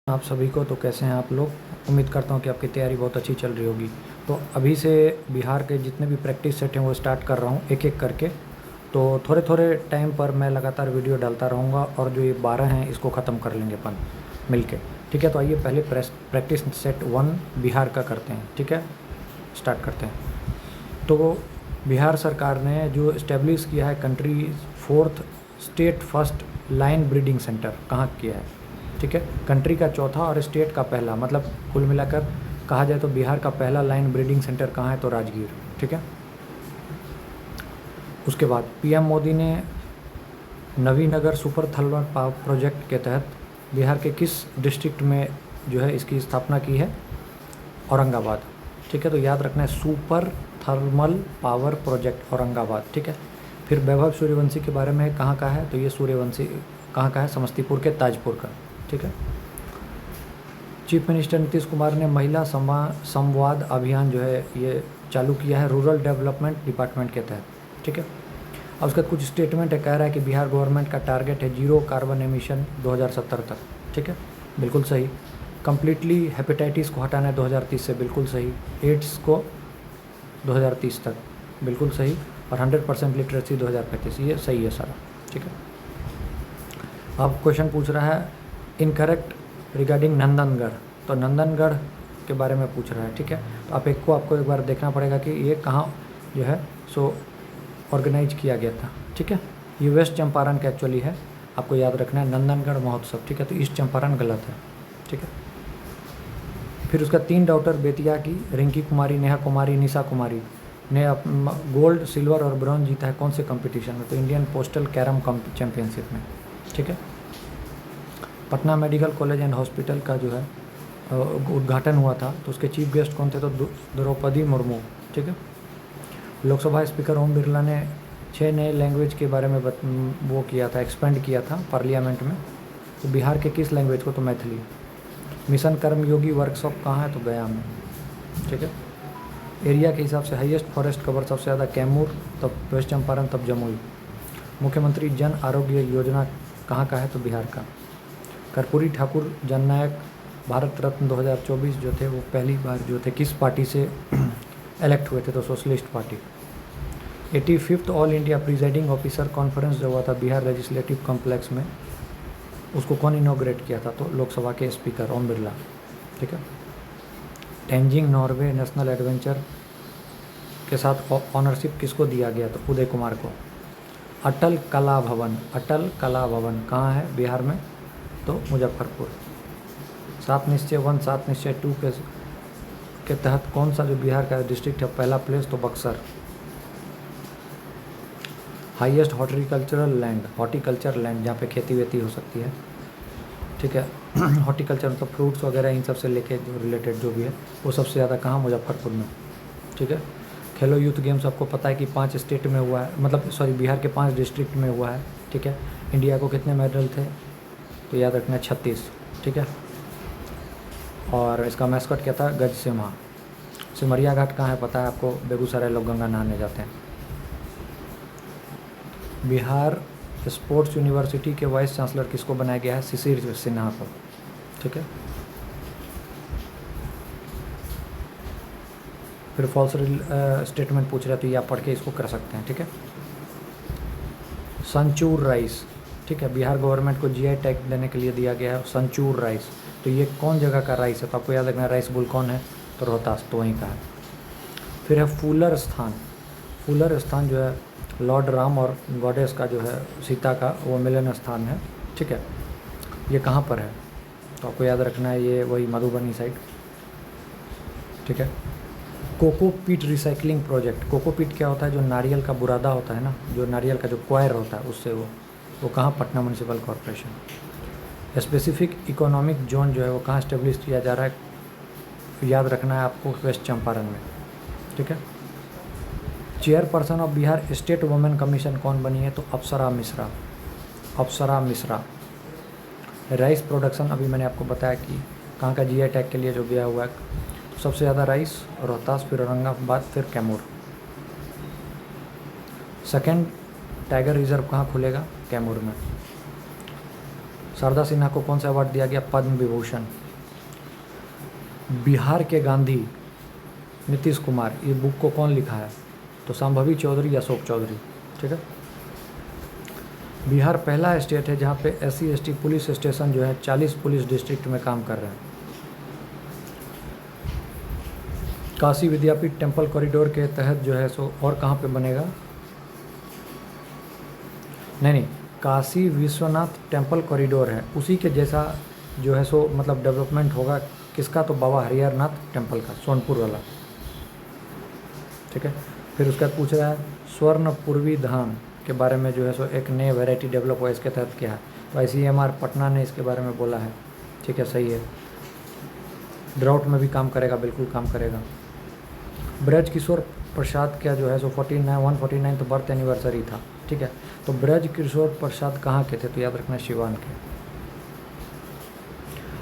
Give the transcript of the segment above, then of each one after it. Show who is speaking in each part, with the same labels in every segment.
Speaker 1: आप सभी को। तो कैसे हैं आप लोग? उम्मीद करता हूँ कि आपकी तैयारी बहुत अच्छी चल रही होगी। तो अभी से बिहार के जितने भी प्रैक्टिस सेट हैं वो स्टार्ट कर रहा हूँ एक एक करके। तो थोड़े थोड़े टाइम पर मैं लगातार वीडियो डालता रहूँगा और जो ये 12 हैं इसको ख़त्म कर लेंगे अपन मिल के। ठीक है, तो आइए पहले प्रैक्टिस सेट 1 बिहार का करते हैं। ठीक है, स्टार्ट करते हैं। तो बिहार सरकार ने जो इस्टेब्लिश किया है country 4th state first line breeding centre कहाँ किया है? ठीक है, कंट्री का चौथा और स्टेट का पहला, मतलब कुल मिलाकर कहा जाए तो बिहार का पहला लाइन ब्रीडिंग सेंटर कहाँ है? तो राजगीर। ठीक है, उसके बाद पीएम मोदी ने Navinagar super thermal power project के तहत बिहार के किस डिस्ट्रिक्ट में जो है इसकी स्थापना की है? औरंगाबाद। ठीक है, तो याद रखना है super thermal power project Aurangabad. ठीक है, फिर वैभव सूर्यवंशी के बारे में कहाँ का है? तो ये सूर्यवंशी कहाँ का है? समस्तीपुर के ताजपुर का। ठीक है, चीफ मिनिस्टर नीतीश कुमार ने महिला संवाद अभियान जो है ये चालू किया है रूरल डेवलपमेंट डिपार्टमेंट के तहत। ठीक है, अब उसका कुछ स्टेटमेंट है, कह रहा है कि बिहार गवर्नमेंट का टारगेट है 0 कार्बन एमिशन 2070 तक। ठीक है, बिल्कुल सही। कम्प्लीटली हेपेटाइटिस को हटाना है 2030 से, बिल्कुल सही। एड्स को 2030 तक, बिल्कुल सही। और 100% लिटरेसी 2035, ये सही है सारा। ठीक है, अब क्वेश्चन पूछ रहा है इनकरेक्ट रिगार्डिंग नंदनगढ़, तो नंदनगढ़ के बारे में पूछ रहा है। ठीक है, तो आपको एक बार देखना पड़ेगा कि ये कहाँ जो है सो ऑर्गेनाइज किया गया था। ठीक है, ये वेस्ट चंपारण का एक्चुअली है, आपको याद रखना है नंदनगढ़ महोत्सव। ठीक है, तो ईस्ट चंपारण गलत है। ठीक है, फिर उसका 3 डॉटर बेतिया की रिंकी कुमारी, नेहा कुमारी, निशा कुमारी ने गोल्ड, सिल्वर और ब्रॉन्ज जीता है कौन से कंपटीशन में? तो इंडियन पोस्टल कैरम चैम्पियनशिप में। ठीक है, Patna medical college and hospital का जो है उद्घाटन हुआ था, तो उसके चीफ गेस्ट कौन थे? तो द्रौपदी मुर्मू। ठीक है, लोकसभा स्पीकर ओम बिरला ने 6 नए लैंग्वेज के बारे में वो किया था, एक्सपेंड किया था पार्लियामेंट में। तो बिहार के किस लैंग्वेज को? तो मैथिली। मिशन कर्मयोगी वर्कशॉप कहाँ है? तो गया में। ठीक है, एरिया के हिसाब से हाईएस्ट फॉरेस्ट कवर सबसे ज़्यादा कैमूर, तब वेस्ट चंपारण, तब जमुई। मुख्यमंत्री जन आरोग्य योजना कहाँ का है? तो बिहार का। कर्पूरी ठाकुर जननायक भारत रत्न 2024 जो थे वो पहली बार जो थे किस पार्टी से इलेक्ट हुए थे? तो socialist party. 85th all India presiding officer conference जो हुआ था बिहार लेजिस्लेटिव कॉम्प्लेक्स में, उसको कौन इनॉग्रेट किया था? तो लोकसभा के स्पीकर ओम बिरला। ठीक है, टेंजिंग नॉर्वे नेशनल एडवेंचर के साथ ऑनरशिप किसको दिया गया? तो उदय कुमार को। अटल कला भवन कहाँ है बिहार में? तो मुजफ्फरपुर। 7 निश्चय 1, 7 निश्चय 2 के तहत कौन सा जो बिहार का डिस्ट्रिक्ट है पहला प्लेस? तो बक्सर। हाईएस्ट हॉर्टिकल्चर लैंड जहाँ पे खेती वेती हो सकती है। ठीक है, हॉर्टिकल्चर मतलब फ्रूट्स वगैरह इन सब से लेके जो रिलेटेड जो भी है वो सबसे ज़्यादा कहाँ? मुजफ्फरपुर में। ठीक है, खेलो यूथ गेम्स आपको पता है कि 5 स्टेट में हुआ है, मतलब सॉरी बिहार के 5 डिस्ट्रिक्ट में हुआ है। ठीक है, इंडिया को कितने मेडल थे? तो याद रखना 36। ठीक है, और इसका मैस्कट क्या था? गज सिम्हा। सिमरिया घाट कहाँ है पता है आपको? बेगूसराय लोग गंगा नहाने जाते हैं। बिहार स्पोर्ट्स यूनिवर्सिटी के वाइस चांसलर किसको बनाया गया है? शिशिर सिन्हा को। ठीक है, फिर फॉल्स स्टेटमेंट पूछ रहे तो ये आप पढ़ के इसको कर सकते हैं। ठीक है, संचूर राइस। ठीक है, बिहार गवर्नमेंट को जीआई टैग देने के लिए दिया गया है संचूर राइस। तो ये कौन जगह का राइस है? तो आपको याद रखना है राइस बुल कौन है? तो रोहतास, तो वहीं का है। फिर है फूलर स्थान जो है लॉर्ड राम और गॉडेस का जो है सीता का वो मिलन स्थान है। ठीक है, ये कहाँ पर है? तो आपको याद रखना है ये वही मधुबनी साइड। ठीक है, कोकोपीट रिसाइकलिंग प्रोजेक्ट। कोकोपीट क्या होता है? जो नारियल का बुरादा होता है ना, जो नारियल का जो क्वायर होता है उससे वो कहाँ? Patna municipal corporation. Specific economic zone जो है वो कहाँ इस्टेब्लिश किया जा रहा है? याद रखना है आपको वेस्ट चंपारण में। ठीक है, chairperson of Bihar state women commission कौन बनी है? तो अप्सरा मिश्रा। राइस प्रोडक्शन अभी मैंने आपको बताया कि कहाँ का जीआई टैग के लिए जो गया हुआ है, तो सबसे ज़्यादा राइस रोहतास, फिर औरंगाबाद, फिर कैमूर। सेकेंड टाइगर रिजर्व कहाँ खुलेगा? कैमूर में। शारदा सिन्हा को कौन सा अवार्ड दिया गया? पद्म विभूषण। बिहार के गांधी नीतीश कुमार, ये बुक को कौन लिखा है? तो संभवी चौधरी, अशोक चौधरी। ठीक है। बिहार पहला स्टेट है जहाँ पे SC/ST पुलिस स्टेशन जो है 40 पुलिस डिस्ट्रिक्ट में काम कर रहे हैं। काशी विद्यापीठ टेम्पल कॉरिडोर के तहत जो है सो और कहाँ पे बनेगा? नहीं, काशी विश्वनाथ टेम्पल कॉरिडोर है, उसी के जैसा जो है सो मतलब डेवलपमेंट होगा। किसका? तो बाबा हरिहरनाथ टेम्पल का, सोनपुर वाला। ठीक है। फिर उसके बाद पूछ रहा है स्वर्ण पूर्वी धान के बारे में जो है सो एक नए वैरायटी डेवलप हुआ, इसके तहत क्या है? तो ICMR पटना ने इसके बारे में बोला है। ठीक है, सही है। ड्राउट में भी काम करेगा, बिल्कुल काम करेगा। ब्रज किशोर प्रसाद का जो है सो 149 तो बर्थ एनिवर्सरी था। ठीक है। तो ब्रज किशोर प्रसाद कहाँ के थे? तो याद रखना सिवान के।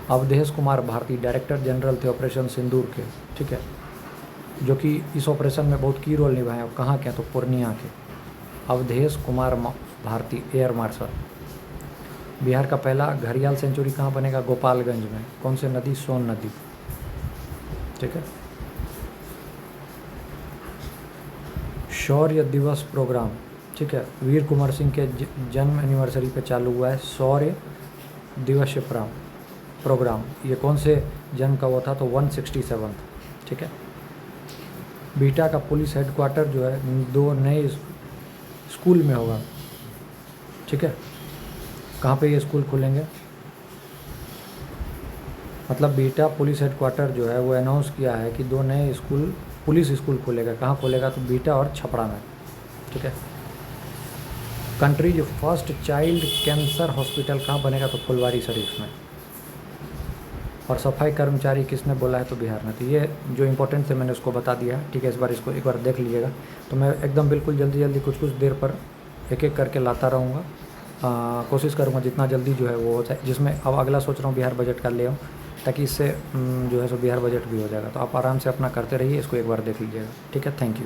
Speaker 1: अवधेश कुमार भारती डायरेक्टर जनरल थे ऑपरेशन सिंदूर के। ठीक है। जो कि इस ऑपरेशन में बहुत की रोल निभाए। और कहाँ के? तो पूर्णिया के। Awadhesh Kumar Bharti air marshal. बिहार का पहला घड़ियाल सेंचुरी कहाँ बनेगा? गोपालगंज में। कौन से नदी? सोन नदी। ठीक है। शौर्य दिवस प्रोग्राम, ठीक है, वीर कुंवर सिंह के जन्म एनिवर्सरी पे चालू हुआ है शौर्य दिवस प्रोग्राम। ये कौन से जन्म का हुआ था? तो 167। ठीक है। बीटा का पुलिस हेडक्वार्टर जो है 2 नए स्कूल में होगा। ठीक है। कहाँ पे ये स्कूल खुलेंगे? मतलब बीटा पुलिस हेडक्वार्टर जो है वो अनाउंस किया है कि 2 नए स्कूल, पुलिस स्कूल खुलेगा। कहाँ खुलेगा? तो बीटा और छपरा में। ठीक है। Countries first child cancer hospital कहाँ बनेगा? तो फुलवारी शरीफ में। और सफाई कर्मचारी किसने बोला है? तो बिहार में। तो ये जो इंपॉर्टेंट थे मैंने उसको बता दिया। ठीक है। इस बार इसको एक बार देख लीजिएगा। तो मैं एकदम बिल्कुल जल्दी कुछ देर पर एक करके लाता रहूँगा। कोशिश करूँगा जितना जल्दी जो है वो होता है। जिसमें अब अगला सोच रहा हूँ बिहार बजट का ले आऊँ, ताकि इससे जो है सो बिहार बजट भी हो जाएगा। तो आप आराम से अपना करते रहिए, इसको एक बार देख लीजिएगा। ठीक है। Thank you.